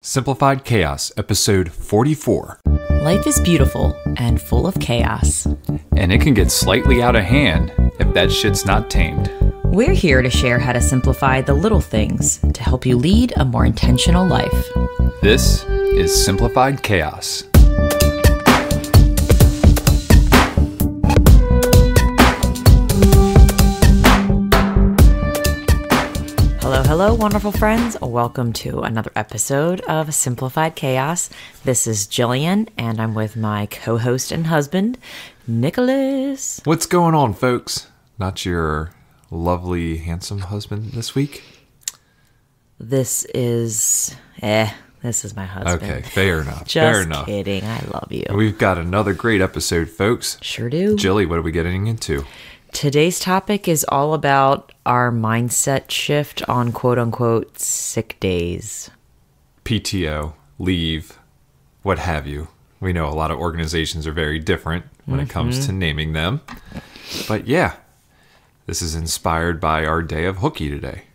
Simplified Khaos, episode 44. Life is beautiful and full of chaos. And it can get slightly out of hand if that shit's not tamed. We're here to share how to simplify the little things to help you lead a more intentional life. This is Simplified Khaos. Hello, wonderful friends. Welcome to another episode of Simplified Khaos. This is Jillian, and I'm with my co-host and husband, Nicholas. What's going on, folks? Not your lovely, handsome husband this week? This is my husband. Okay, fair enough. Just kidding. I love you. We've got another great episode, folks. Sure do. Jilly, what are we getting into? Today's topic is all about our mindset shift on quote-unquote sick days. PTO, leave, what have you. We know a lot of organizations are very different when it comes to naming them. But yeah, this is inspired by our day of hooky today.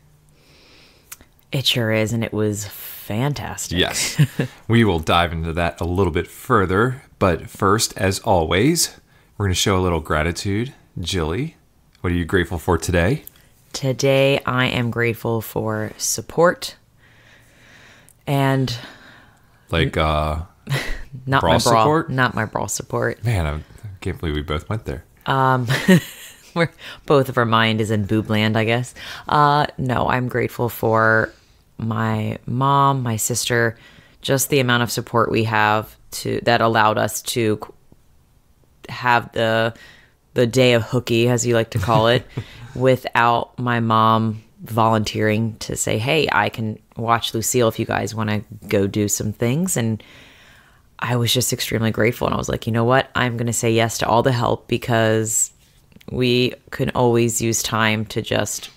It sure is, and it was fantastic. Yes, we will dive into that a little bit further. But first, as always, we're going to show a little gratitude. Jilly, what are you grateful for today? Today, I am grateful for support and like not bra support? Not my bra support. Man, I can't believe we both went there. We're both of our mind is in boob land, I guess. No, I'm grateful for my mom, my sister, just the amount of support we have that allowed us to have the day of hooky, as you like to call it, without my mom volunteering to say, hey, I can watch Lucille if you guys want to go do some things. And I was just extremely grateful. And I was like, you know what? I'm going to say yes to all the help because we can always use time to just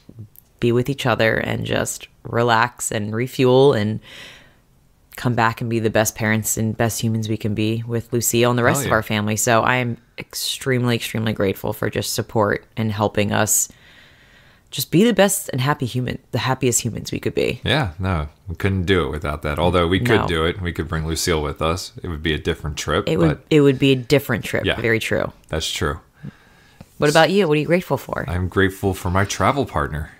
be with each other and just relax and refuel and come back and be the best parents and best humans we can be with Lucille and the rest of our family. So I am extremely, extremely grateful for just support and helping us just be the best and the happiest humans we could be. Yeah, no, we couldn't do it without that. Although we could do it. We could bring Lucille with us. It would be a different trip. It would be a different trip. Yeah, very true. That's true. What about you? What are you grateful for? I'm grateful for my travel partner.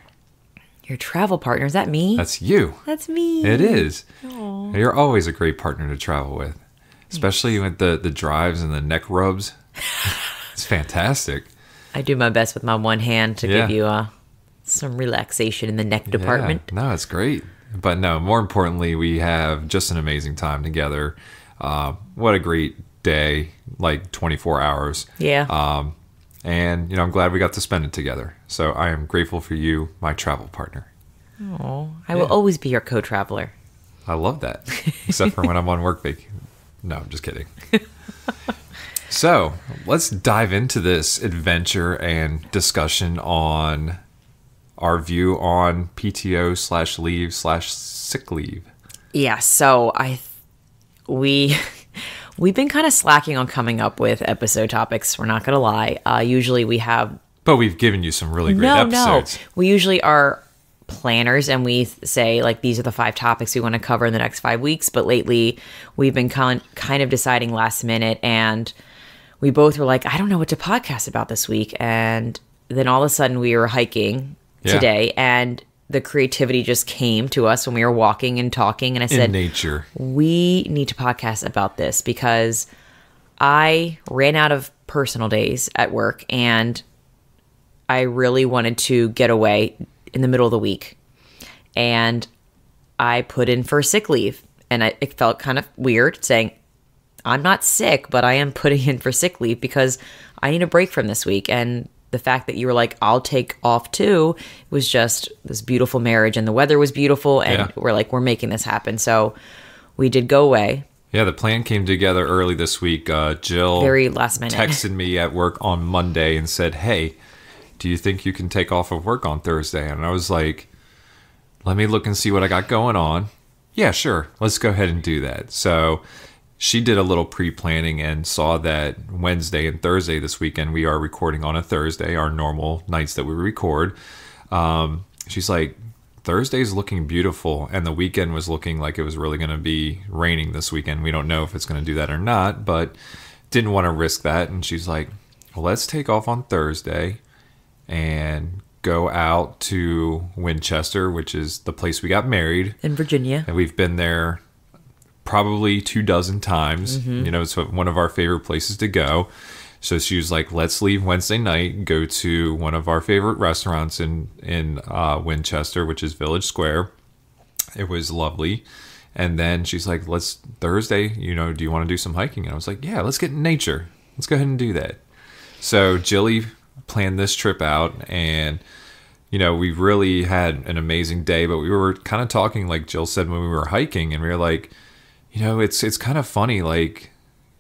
Your travel partner? Is that me? That's you. That's me. It is. Aww. You're always a great partner to travel with, especially with the drives and the neck rubs. It's fantastic. I do my best with my one hand to give you some relaxation in the neck department. No, it's great. But no, more importantly, we have just an amazing time together. What a great day, like 24 hours. Yeah. And, I'm glad we got to spend it together. So I am grateful for you, my travel partner. Oh, I will always be your co-traveler. I love that. Except for when I'm on work vacation. No, I'm just kidding. So let's dive into this adventure and discussion on our view on PTO/leave/sick leave. Yeah, so we've been kind of slacking on coming up with episode topics. We're not going to lie. Usually we have... But we've given you some really great episodes. No. We usually are planners and we say, like, these are the 5 topics we want to cover in the next 5 weeks. But lately we've been kind of deciding last minute. And we both were like, I don't know what to podcast about this week. And then all of a sudden we were hiking today and the creativity just came to us when we were walking and talking. And I said, in nature, we need to podcast about this because I ran out of personal days at work and I really wanted to get away in the middle of the week. And I put in for sick leave. And it felt kind of weird saying, I'm not sick, but I am putting in for sick leave because I need a break from this week. And the fact that you were like, I'll take off too, was just this beautiful marriage and the weather was beautiful. And we're like, we're making this happen. So we did go away. Yeah, the plan came together early this week. Jill very last minute texted me at work on Monday and said, hey, do you think you can take off of work on Thursday? And I was like, let me look and see what I got going on. Yeah, sure. Let's go ahead and do that. So she did a little pre-planning and saw that Wednesday and Thursday this weekend, we are recording on a Thursday, our normal nights that we record. She's like, Thursday's looking beautiful, and the weekend was looking like it was really going to be raining this weekend. We don't know if it's going to do that or not, but didn't want to risk that. And she's like, well, let's take off on Thursday and go out to Winchester, which is the place we got married. In Virginia. And we've been there probably 24 times. You know, it's one of our favorite places to go. So she was like, let's leave Wednesday night, go to one of our favorite restaurants in Winchester, which is Village Square. It was lovely. And then she's like, let's Thursday, you know, do you want to do some hiking? And I was like, yeah, let's get in nature. Let's go ahead and do that. So Jilly planned this trip out, and, you know, we really had an amazing day, but we were kind of talking, like Jill said, when we were hiking, and we were like, you know, it's kind of funny, like,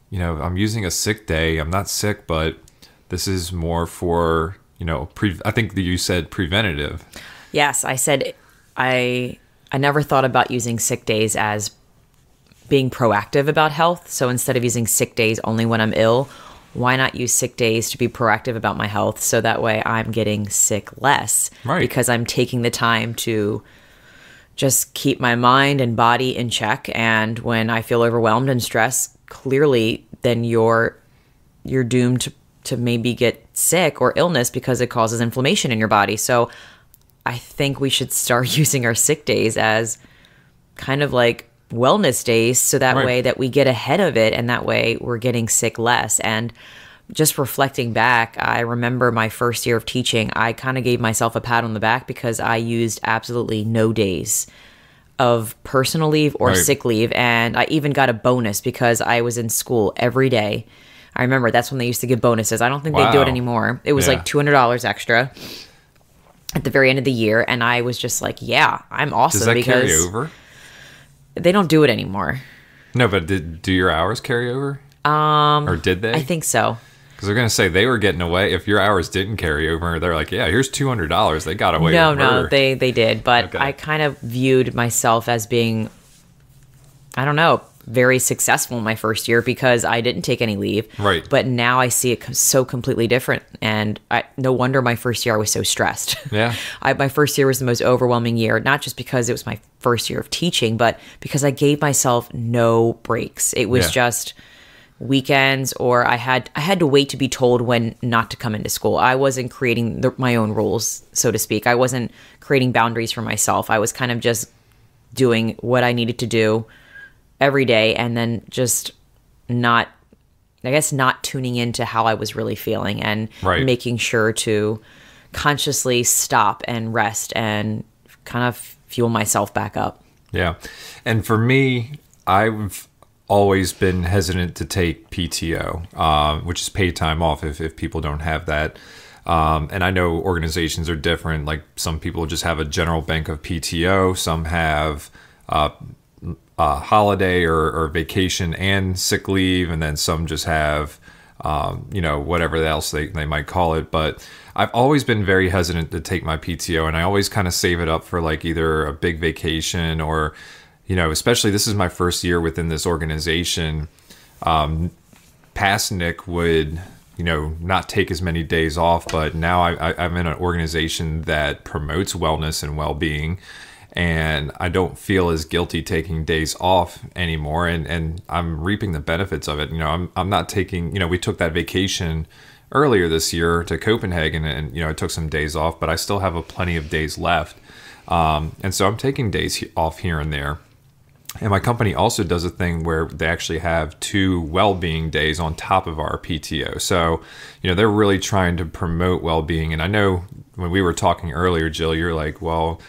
you know, I'm using a sick day. I'm not sick, but this is more for, you know, I think that you said preventative. Yes, I said I never thought about using sick days as being proactive about health. So instead of using sick days only when I'm ill, why not use sick days to be proactive about my health? So that way I'm getting sick less. Right. Because I'm taking the time to just keep my mind and body in check. And when I feel overwhelmed and stressed, clearly then you're doomed to maybe get sick or illness because it causes inflammation in your body. So I think we should start using our sick days as kind of like wellness days, so that way that we get ahead of it, and that way we're getting sick less. And just reflecting back, I remember my first year of teaching, I kind of gave myself a pat on the back because I used absolutely no days of personal leave or sick leave. And I even got a bonus because I was in school every day. I remember that's when they used to give bonuses. I don't think they do it anymore. It was like $200 extra at the very end of the year, and I was just like, yeah, I'm awesome. Does that carry over? They don't do it anymore. No, but do your hours carry over? Or did they? I think so. Because they're going to say they were getting away. If your hours didn't carry over, they're like, yeah, here's $200. They got away with murder. No, they did. But I kind of viewed myself as being, I don't know, very successful in my first year because I didn't take any leave. Right. But now I see it so completely different. And no wonder my first year I was so stressed. Yeah. My first year was the most overwhelming year, not just because it was my first year of teaching, but because I gave myself no breaks. It was just weekends, or I had to wait to be told when not to come into school. I wasn't creating my own rules, so to speak. I wasn't creating boundaries for myself. I was kind of just doing what I needed to do every day, and then just not tuning into how I was really feeling, and making sure to consciously stop and rest and kind of fuel myself back up. Yeah. And for me, I've always been hesitant to take PTO, which is paid time off if people don't have that. And I know organizations are different. Like some people just have a general bank of PTO. Some have holiday or vacation and sick leave, and then some just have whatever else they might call it. But I've always been very hesitant to take my PTO, and I always kind of save it up for like either a big vacation or, especially this is my first year within this organization. Past Nick would not take as many days off, but now I'm in an organization that promotes wellness and well-being, and I don't feel as guilty taking days off anymore, and I'm reaping the benefits of it. I'm not taking, we took that vacation earlier this year to Copenhagen, and I took some days off, but I still have plenty of days left. And so I'm taking days off here and there. And my company also does a thing where they actually have 2 well-being days on top of our PTO. So, they're really trying to promote well-being. And I know when we were talking earlier, Jill, you're like, well,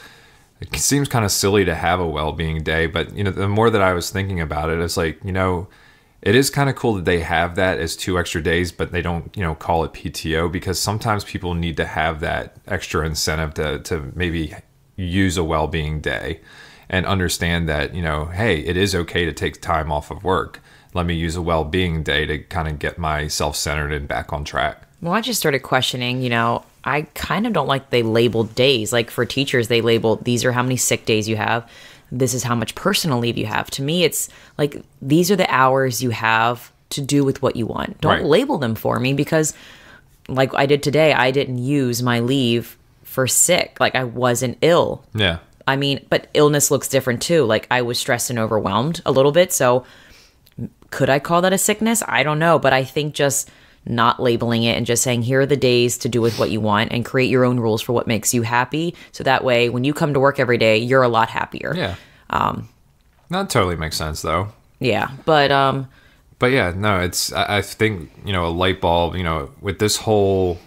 it seems kind of silly to have a well-being day. But, the more that I was thinking about it, it's like, it is kind of cool that they have that as 2 extra days, but they don't, call it PTO, because sometimes people need to have that extra incentive to maybe use a well-being day and understand that, hey, it is okay to take time off of work. Let me use a well-being day to kind of get myself centered and back on track. Well, I just started questioning, I kind of don't like they labeled days. Like for teachers, they label, these are how many sick days you have. This is how much personal leave you have. To me, it's like, these are the hours you have to do with what you want. Don't label them for me, because like I did today, I didn't use my leave for sick. Like I wasn't ill. Yeah. I mean, but illness looks different too. Like I was stressed and overwhelmed a little bit. So could I call that a sickness? I don't know. But I think just not labeling it and just saying, here are the days to do with what you want and create your own rules for what makes you happy. So that way, when you come to work every day, you're a lot happier. Yeah. That totally makes sense though. Yeah. But yeah, no, I think, you know, a light bulb, you know, with this whole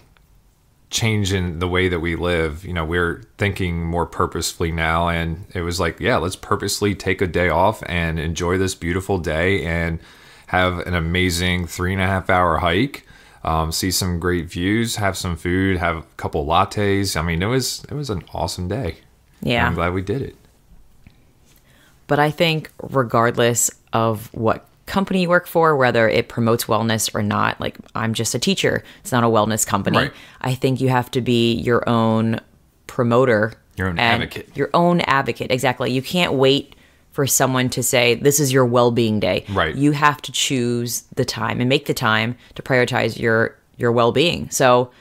change in the way that we live, you know, we're thinking more purposefully now. And it was like, yeah, let's purposely take a day off and enjoy this beautiful day and have an amazing 3.5 hour hike, see some great views, have some food, have a couple lattes. I mean, it was an awesome day. Yeah. I'm glad we did it. But I think regardless of what company you work for, whether it promotes wellness or not, like I'm just a teacher, it's not a wellness company. Right. I think you have to be your own promoter. Your own advocate. Your own advocate, exactly. You can't wait for someone to say, this is your well-being day. Right. You have to choose the time and make the time to prioritize your well-being. So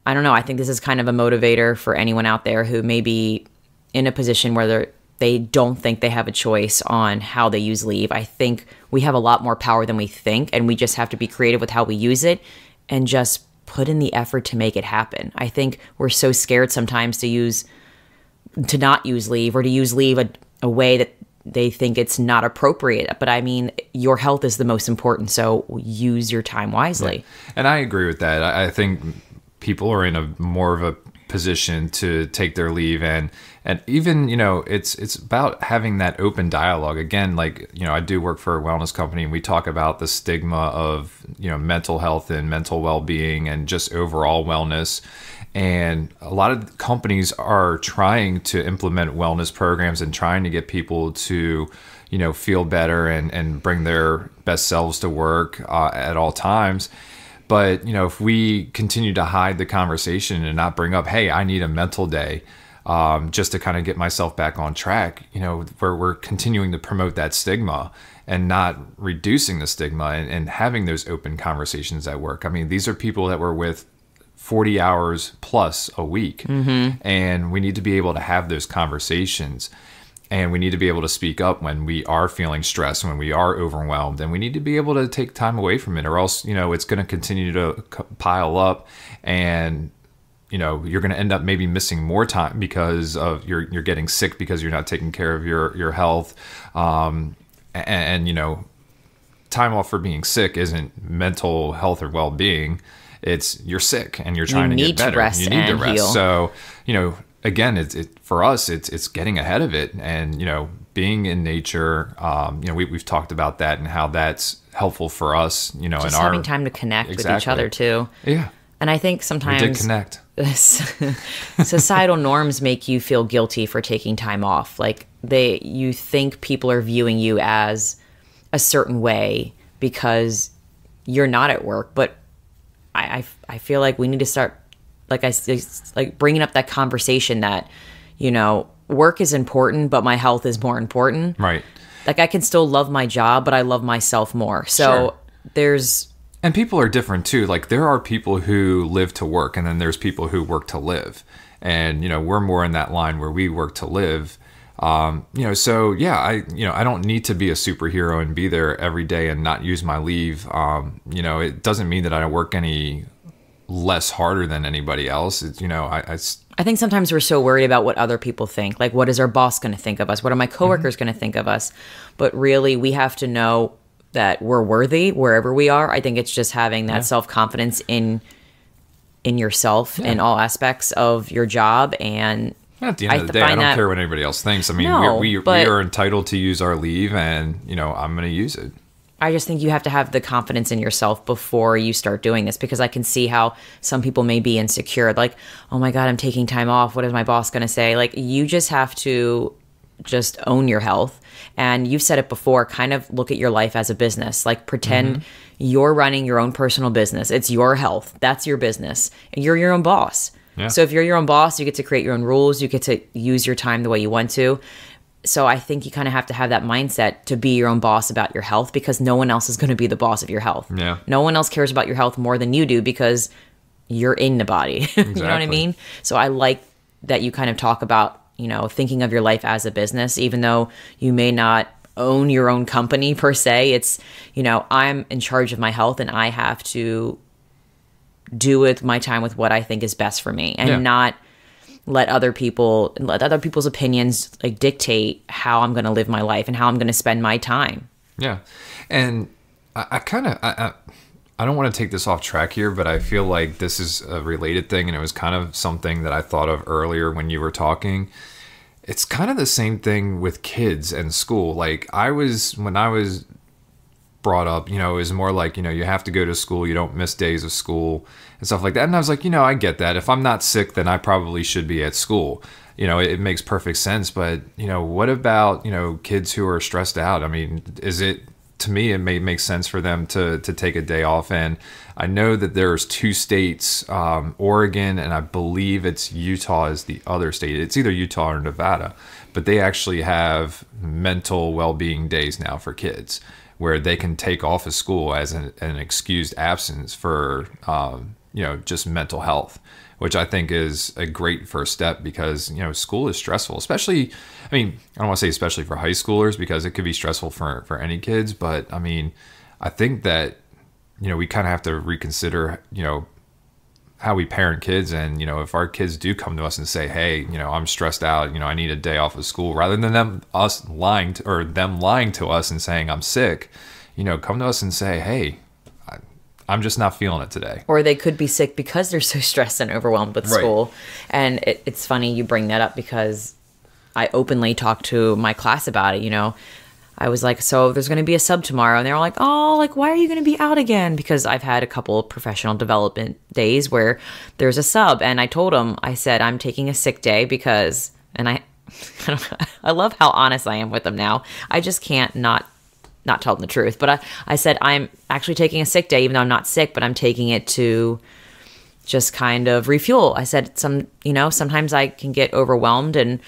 I don't know. I think this is kind of a motivator for anyone out there who may be in a position where they don't think they have a choice on how they use leave. I think we have a lot more power than we think, and we just have to be creative with how we use it and just put in the effort to make it happen. I think we're so scared sometimes to not use leave or to use leave a way that they think it's not appropriate. But I mean, your health is the most important, so use your time wisely. Yeah. And I agree with that. I think people are in a more of a position to take their leave, and even, you know, it's about having that open dialogue. Again, like, you know, I do work for a wellness company, and we talk about the stigma of, you know, mental health and mental well-being and just overall wellness. And a lot of companies are trying to implement wellness programs and trying to get people to, you know, feel better and bring their best selves to work at all times. But, you know, if we continue to hide the conversation and not bring up, hey, I need a mental day just to kind of get myself back on track, you know, where we're continuing to promote that stigma and not reducing the stigma and having those open conversations at work. I mean, these are people that we're with 40 hours plus a week. Mm-hmm. And we need to be able to have those conversations. And we need to be able to speak up when we are feeling stressed, when we are overwhelmed, and we need to be able to take time away from it, or else, you know, it's going to continue to pile up, and, you know, you're going to end up maybe missing more time because of you're getting sick because you're not taking care of your health. And, you know, time off for being sick isn't mental health or well-being. It's you're sick and you're trying to get better. You need to rest. Heal. So, you know, again, for us, it's getting ahead of it, and, you know, being in nature. You know, we've talked about that and how that's helpful for us. You know, just in having time to connect with each other too. Yeah, and I think sometimes we did connect. Societal norms make you feel guilty for taking time off. Like you think people are viewing you as a certain way because you're not at work, but I feel like we need to start, like bringing up that conversation that, you know, work is important, but my health is more important. Right. Like I can still love my job, but I love myself more. So sure. And people are different too. Like there are people who live to work, and then there's people who work to live. And, you know, we're more in that line where we work to live. You know, so yeah, I don't need to be a superhero and be there every day and not use my leave. You know, it doesn't mean that I don't work any less harder than anybody else. It's, you know, I think sometimes we're so worried about what other people think. Like, what is our boss going to think of us? What are my coworkers going to think of us? But really, we have to know that we're worthy wherever we are. I think it's just having that self-confidence in yourself in all aspects of your job. And at the end of the day, I don't care what anybody else thinks. I mean, we are entitled to use our leave, and, you know, I'm going to use it. I just think you have to have the confidence in yourself before you start doing this, because I can see how some people may be insecure. Like, oh my God, I'm taking time off. What is my boss going to say? Like, you just have to just own your health. And you've said it before, kind of look at your life as a business. Like, pretend you're running your own personal business. It's your health. That's your business. And you're your own boss. Yeah. So if you're your own boss, you get to create your own rules. You get to use your time the way you want to. So I think you kind of have to have that mindset to be your own boss about your health, because no one else is going to be the boss of your health. Yeah. No one else cares about your health more than you do, because you're in the body. Exactly. You know what I mean? So I like that you kind of talk about, thinking of your life as a business, even though you may not own your own company per se. It's, I'm in charge of my health, and I have to do with my time with what I think is best for me, and not let other people's opinions like dictate how I'm going to live my life and how I'm going to spend my time. Yeah. And I don't want to take this off track here, but I feel like this is a related thing, and it was kind of something that I thought of earlier when you were talking. It's kind of the same thing with kids and school. Like when I was brought up, it was more like, you have to go to school, you don't miss days of school and stuff like that. And I was like, I get that. If I'm not sick, then I probably should be at school. It makes perfect sense. But, what about, kids who are stressed out? I mean, to me, it may make sense for them to take a day off. And I know that there's 2 states, Oregon, and I believe it's Utah is the other state. It's either Utah or Nevada, but they actually have mental well-being days now for kids, where they can take off of school as an excused absence for, just mental health, which I think is a great first step, because, school is stressful, especially, I don't want to say especially for high schoolers, because it could be stressful for any kids. But I think that, we kind of have to reconsider, how we parent kids. And, if our kids do come to us and say, hey, I'm stressed out, I need a day off of school, rather than them lying to us and saying I'm sick, come to us and say, hey, I'm just not feeling it today. Or they could be sick because they're so stressed and overwhelmed with school. And it's funny you bring that up, because I openly talked to my class about it. I was like, so there's going to be a sub tomorrow. And they were like, oh, like, why are you going to be out again? Because I've had a couple of professional development days where there's a sub. And I told them, I said, I'm taking a sick day because, and I love how honest I am with them now. I just can't not tell them the truth. But I said, I'm actually taking a sick day, even though I'm not sick, but I'm taking it to just kind of refuel. I said, sometimes I can get overwhelmed and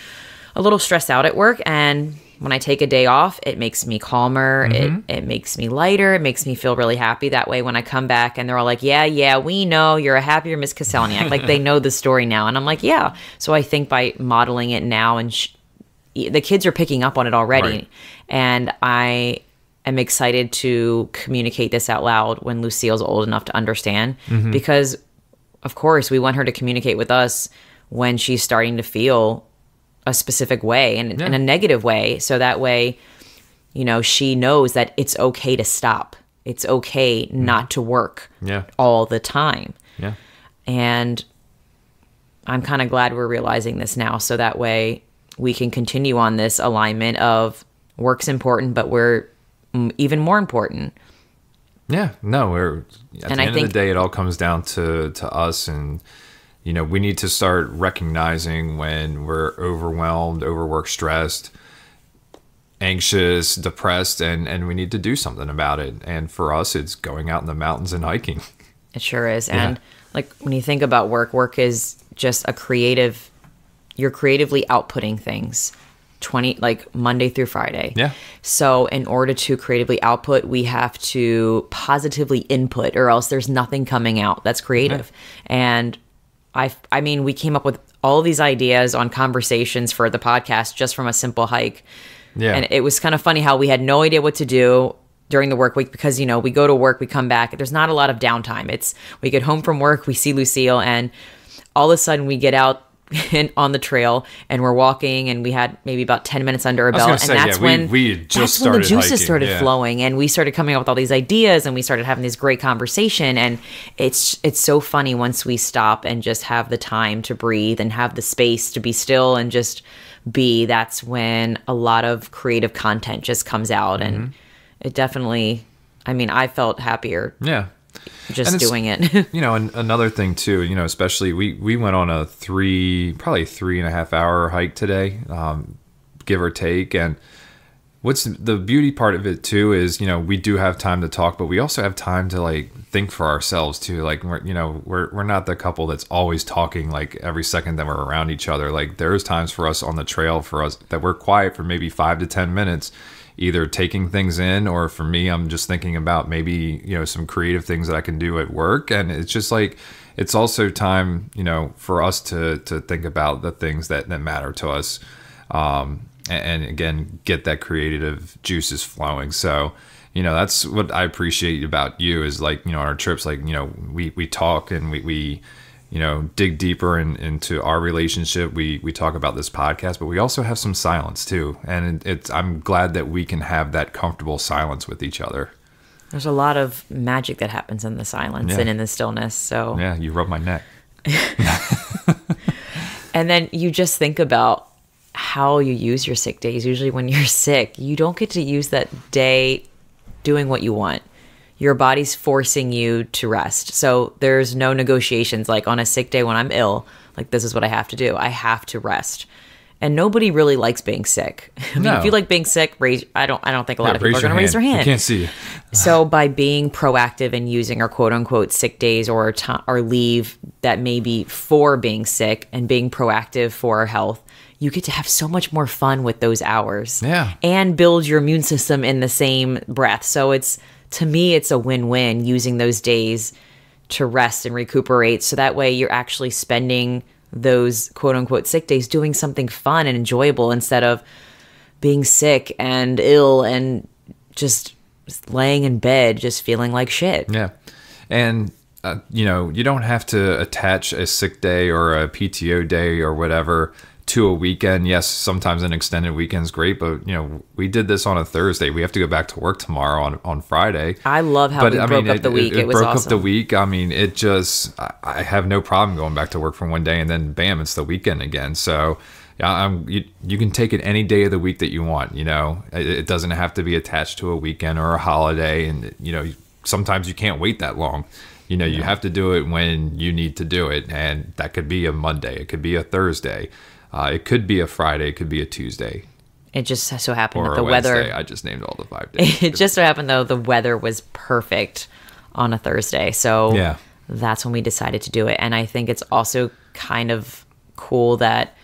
a little stressed out at work. And when I take a day off, it makes me calmer. Mm-hmm. It makes me lighter. It makes me feel really happy. That way, when I come back and they're all like, yeah, we know you're a happier Miss Kaselniak. Like, they know the story now. And I'm like, yeah. So I think by modeling it now, and the kids are picking up on it already. Right. And I am excited to communicate this out loud when Lucille's old enough to understand. Mm-hmm. Because, of course, we want her to communicate with us when she's starting to feel a specific way, and in a negative way. So that way, she knows that it's okay to stop. It's okay not to work all the time. Yeah. And I'm kind of glad we're realizing this now. So that way we can continue on this alignment of work's important, but we're even more important. Yeah. No, at the end of the day, it all comes down to us. And we need to start recognizing when we're overwhelmed, overworked, stressed, anxious, depressed, and we need to do something about it. And for us, it's going out in the mountains and hiking. It sure is. Yeah. And like, when you think about work is just you're creatively outputting things Monday through Friday. Yeah. So in order to creatively output, we have to positively input, or else there's nothing coming out that's creative. Yeah. And I mean, we came up with all these ideas on conversations for the podcast just from a simple hike. Yeah. And it was kind of funny how we had no idea what to do during the work week, because, we go to work, we come back, there's not a lot of downtime. We get home from work, we see Lucille, and all of a sudden we get out on the trail and we're walking, and we had maybe about 10 minutes under our belt, and that's when the juices started flowing, and we started coming up with all these ideas, and we started having this great conversation. And it's so funny once we stop and just have the time to breathe and have the space to be still and just be. That's when a lot of creative content just comes out. And it definitely, I felt happier just doing it. And another thing too, especially we went on a probably 3.5 hour hike today, give or take. And what's the beauty part of it too is, we do have time to talk, but we also have time to like think for ourselves too. Like, we're not the couple that's always talking like every second that we're around each other. Like, there's times for us on the trail for us that we're quiet for maybe 5 to 10 minutes, either taking things in, or for me, I'm just thinking about maybe, some creative things that I can do at work. And it's just like, it's also time, for us to think about the things that matter to us. And again, get that creative juices flowing. So, that's what I appreciate about you is like, on our trips, like, we talk and we dig deeper into our relationship. We talk about this podcast, but we also have some silence too. And I'm glad that we can have that comfortable silence with each other. There's a lot of magic that happens in the silence and in the stillness. So yeah, you rub my neck. And then you just think about how you use your sick days. Usually when you're sick, you don't get to use that day doing what you want. Your body's forcing you to rest. So there's no negotiations like on a sick day when I'm ill, like this is what I have to do. I have to rest. And nobody really likes being sick. I mean, if you like being sick, I don't think a lot of people are going to raise their hand. I can't see you. So by being proactive and using our quote unquote sick days or leave that may be for being sick and being proactive for our health, you get to have so much more fun with those hours. Yeah. And build your immune system in the same breath. So to me, it's a win-win using those days to rest and recuperate. So that way you're actually spending those quote unquote sick days doing something fun and enjoyable instead of being sick and ill and just laying in bed, just feeling like shit. Yeah. And, you don't have to attach a sick day or a PTO day or whatever to a weekend. Yes, sometimes an extended weekend's great, but we did this on a Thursday. We have to go back to work tomorrow on Friday. I love how we broke up the week. It was broke awesome. up the week. I mean, I have no problem going back to work for one day and then bam, it's the weekend again. So you can take it any day of the week that you want. It doesn't have to be attached to a weekend or a holiday. And sometimes you can't wait that long. You have to do it when you need to do it, and that could be a Monday, it could be a Thursday. It could be a Friday. It could be a Tuesday. It just so happened that the weather. Wednesday. I just named all the 5 days. It just so happened though the weather was perfect on a Thursday, so yeah, that's when we decided to do it. And I think it's also kind of cool that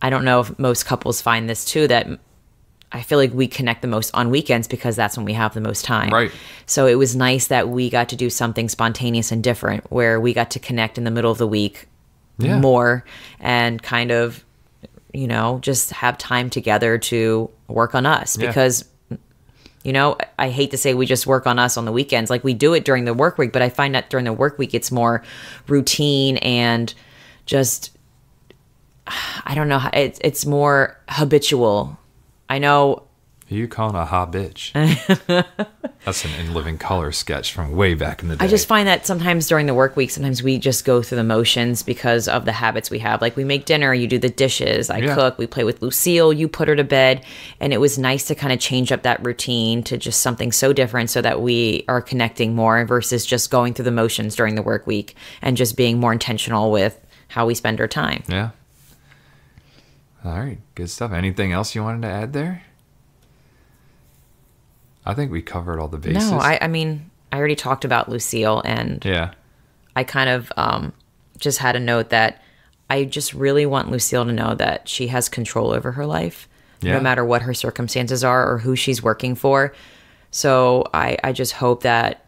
I don't know if most couples find this too. That I feel like we connect the most on weekends because that's when we have the most time. Right. So it was nice that we got to do something spontaneous and different, where we got to connect in the middle of the week. Yeah. More and kind of, just have time together to work on us because, I hate to say we just work on us on the weekends. Like we do it during the work week, but I find that during the work week, it's more routine and just, I don't know, it's more habitual. I know. Who you calling a hot bitch? That's an In Living Color sketch from way back in the day. I just find that sometimes during the work week, sometimes we just go through the motions because of the habits we have. Like we make dinner, you do the dishes, I cook, we play with Lucille, you put her to bed. And it was nice to kind of change up that routine to just something so different so that we are connecting more versus just going through the motions during the work week and just being more intentional with how we spend our time. Yeah. All right. Good stuff. Anything else you wanted to add there? I think we covered all the bases. No, I mean, I already talked about Lucille, and I kind of just had a note that I just really want Lucille to know that she has control over her life, no matter what her circumstances are or who she's working for. So I just hope that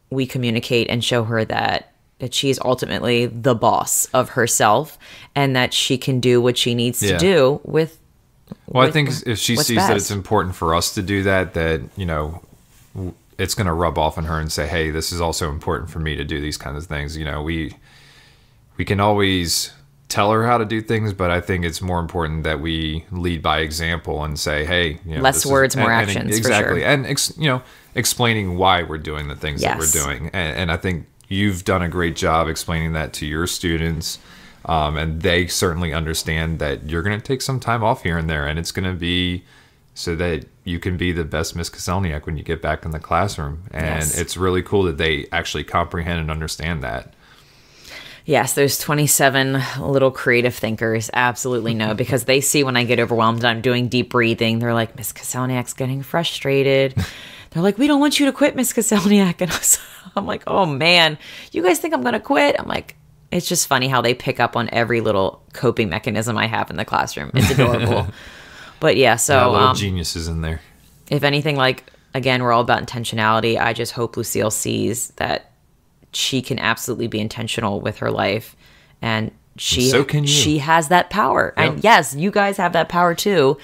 we communicate and show her that she is ultimately the boss of herself and that she can do what she needs to do with. Well, I think if she sees that it's important for us to do that, it's going to rub off on her and say, hey, this is also important for me to do these kinds of things. We can always tell her how to do things, but I think it's more important that we lead by example and say, hey, less words, more actions. Exactly. For sure. And, explaining why we're doing the things that we're doing. And I think you've done a great job explaining that to your students. And they certainly understand that you're going to take some time off here and there, and it's going to be so that you can be the best Miss Koselniak when you get back in the classroom. And it's really cool that they actually comprehend and understand that. Yes, those 27 little creative thinkers absolutely know, because they see when I get overwhelmed and I'm doing deep breathing, they're like, Miss Koselniak's getting frustrated. They're like, we don't want you to quit, Miss Koselniak. And I'm like, oh man, you guys think I'm going to quit? I'm like, it's just funny how they pick up on every little coping mechanism I have in the classroom. It's adorable. But yeah, so little geniuses in there. if anything, like, again, we're all about intentionality. I just hope Lucille sees that she can absolutely be intentional with her life, and so can you. She has that power. Yep. And yes, you guys have that power too.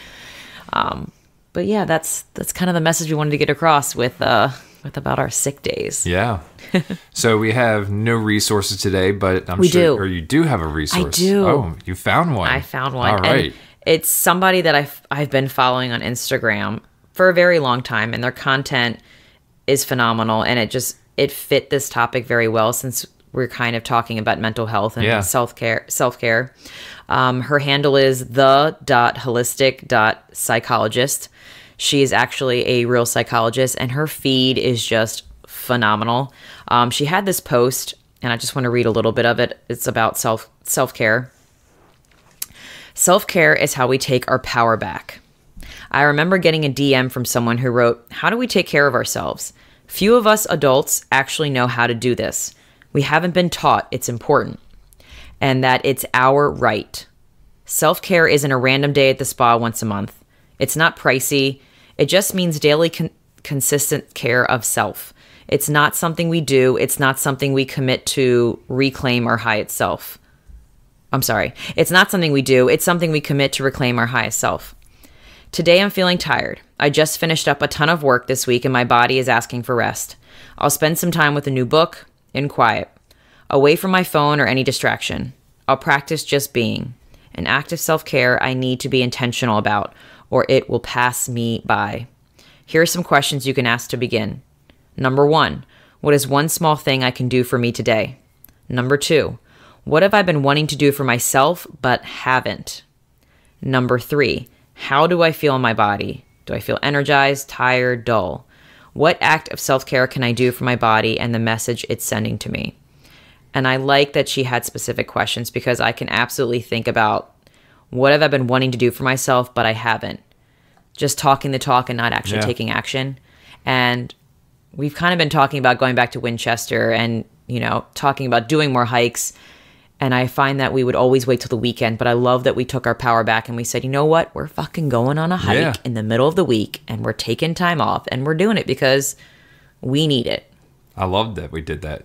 But yeah, that's kind of the message we wanted to get across with about our sick days. Yeah. So we have no resources today, but I'm sure or you do have a resource. I do. Oh, you found one. I found one. All right. And it's somebody that I've been following on Instagram for a very long time, and their content is phenomenal, and it fit this topic very well since we're kind of talking about mental health and self-care. Her handle is the.holistic.psychologist. She is actually a real psychologist, and her feed is just phenomenal. She had this post, and I just want to read a little bit of it. It's about self-care. Self-care is how we take our power back. I remember getting a DM from someone who wrote, "How do we take care of ourselves? Few of us adults actually know how to do this. We haven't been taught it's important and that it's our right. Self-care isn't a random day at the spa once a month. It's not pricey. It just means daily consistent care of self. It's not something we do. It's not something we commit to reclaim our highest self. I'm sorry. It's not something we do. It's something we commit to reclaim our highest self. Today I'm feeling tired. I just finished up a ton of work this week and my body is asking for rest. I'll spend some time with a new book, in quiet, away from my phone or any distraction. I'll practice just being. An act of self-care I need to be intentional about, or it will pass me by. Here are some questions you can ask to begin. Number 1, what is one small thing I can do for me today? Number 2, what have I been wanting to do for myself but haven't? Number 3, how do I feel in my body? Do I feel energized, tired, dull? What act of self-care can I do for my body and the message it's sending to me? And I like that she had specific questions because I can absolutely think about what have I been wanting to do for myself, but I haven't. Just talking the talk and not actually taking action. And we've kind of been talking about going back to Winchester and, talking about doing more hikes. And I find that we would always wait till the weekend, but I love that we took our power back and we said, you know what? We're fucking going on a hike in the middle of the week and we're taking time off and we're doing it because we need it. I love that we did that.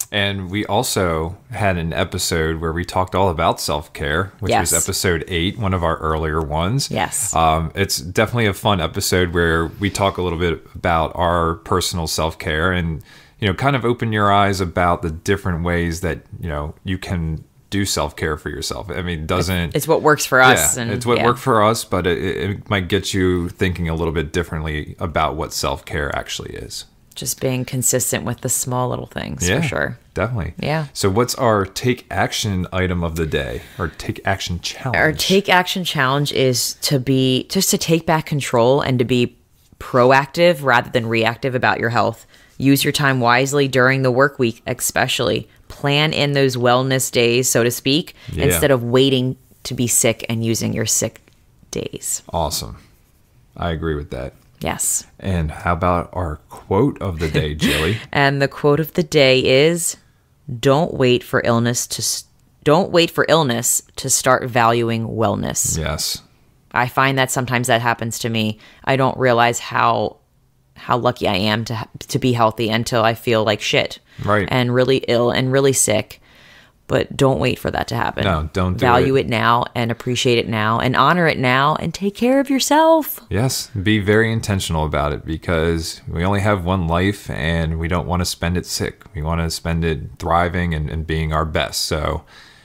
And we also had an episode where we talked all about self-care, which was episode 8, one of our earlier ones. Yes. It's definitely a fun episode where we talk a little bit about our personal self-care and, kind of open your eyes about the different ways that, you can do self-care for yourself. I mean, it's what works for us. Yeah, and it's what worked for us, but it might get you thinking a little bit differently about what self-care actually is. Just being consistent with the small little things, for sure. Definitely. Yeah. So what's our take action item of the day, or take action challenge? Our take action challenge is to take back control and to be proactive rather than reactive about your health. Use your time wisely during the work week, especially. Plan in those wellness days, so to speak, instead of waiting to be sick and using your sick days. Awesome. I agree with that. Yes. And how about our quote of the day, Jilly? And the quote of the day is, don't wait for illness to start valuing wellness. Yes. I find that sometimes that happens to me. I don't realize how lucky I am to be healthy until I feel like shit. Right. And really ill and really sick. But don't wait for that to happen. No, don't value it now and appreciate it now and honor it now and take care of yourself. Yes, be very intentional about it because we only have one life and we don't want to spend it sick. We want to spend it thriving and being our best. So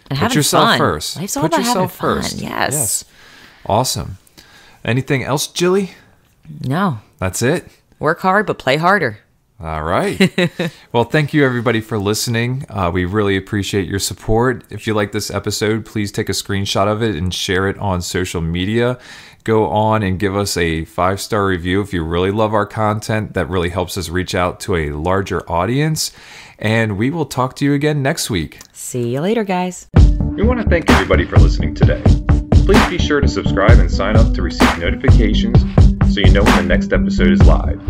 put yourself first. Life's all about having fun. Yes. Awesome. Anything else, Jilly? No. That's it? Work hard, but play harder. All right. Well, thank you everybody for listening. We really appreciate your support. If you like this episode, please take a screenshot of it and share it on social media. Go on and give us a 5-star review if you really love our content. That really helps us reach out to a larger audience. And we will talk to you again next week. See you later, guys. We want to thank everybody for listening today. Please be sure to subscribe and sign up to receive notifications so you know when the next episode is live.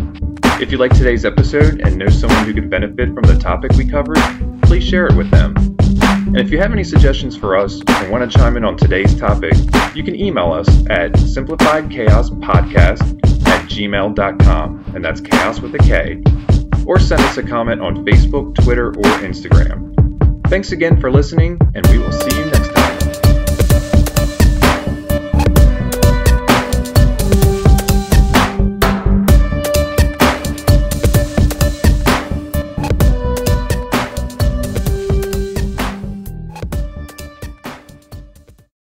If you like today's episode and know someone who could benefit from the topic we covered, please share it with them. And if you have any suggestions for us or want to chime in on today's topic, you can email us at simplifiedchaospodcast@gmail.com, and that's chaos with a K, or send us a comment on Facebook, Twitter, or Instagram. Thanks again for listening, and we will see you next time.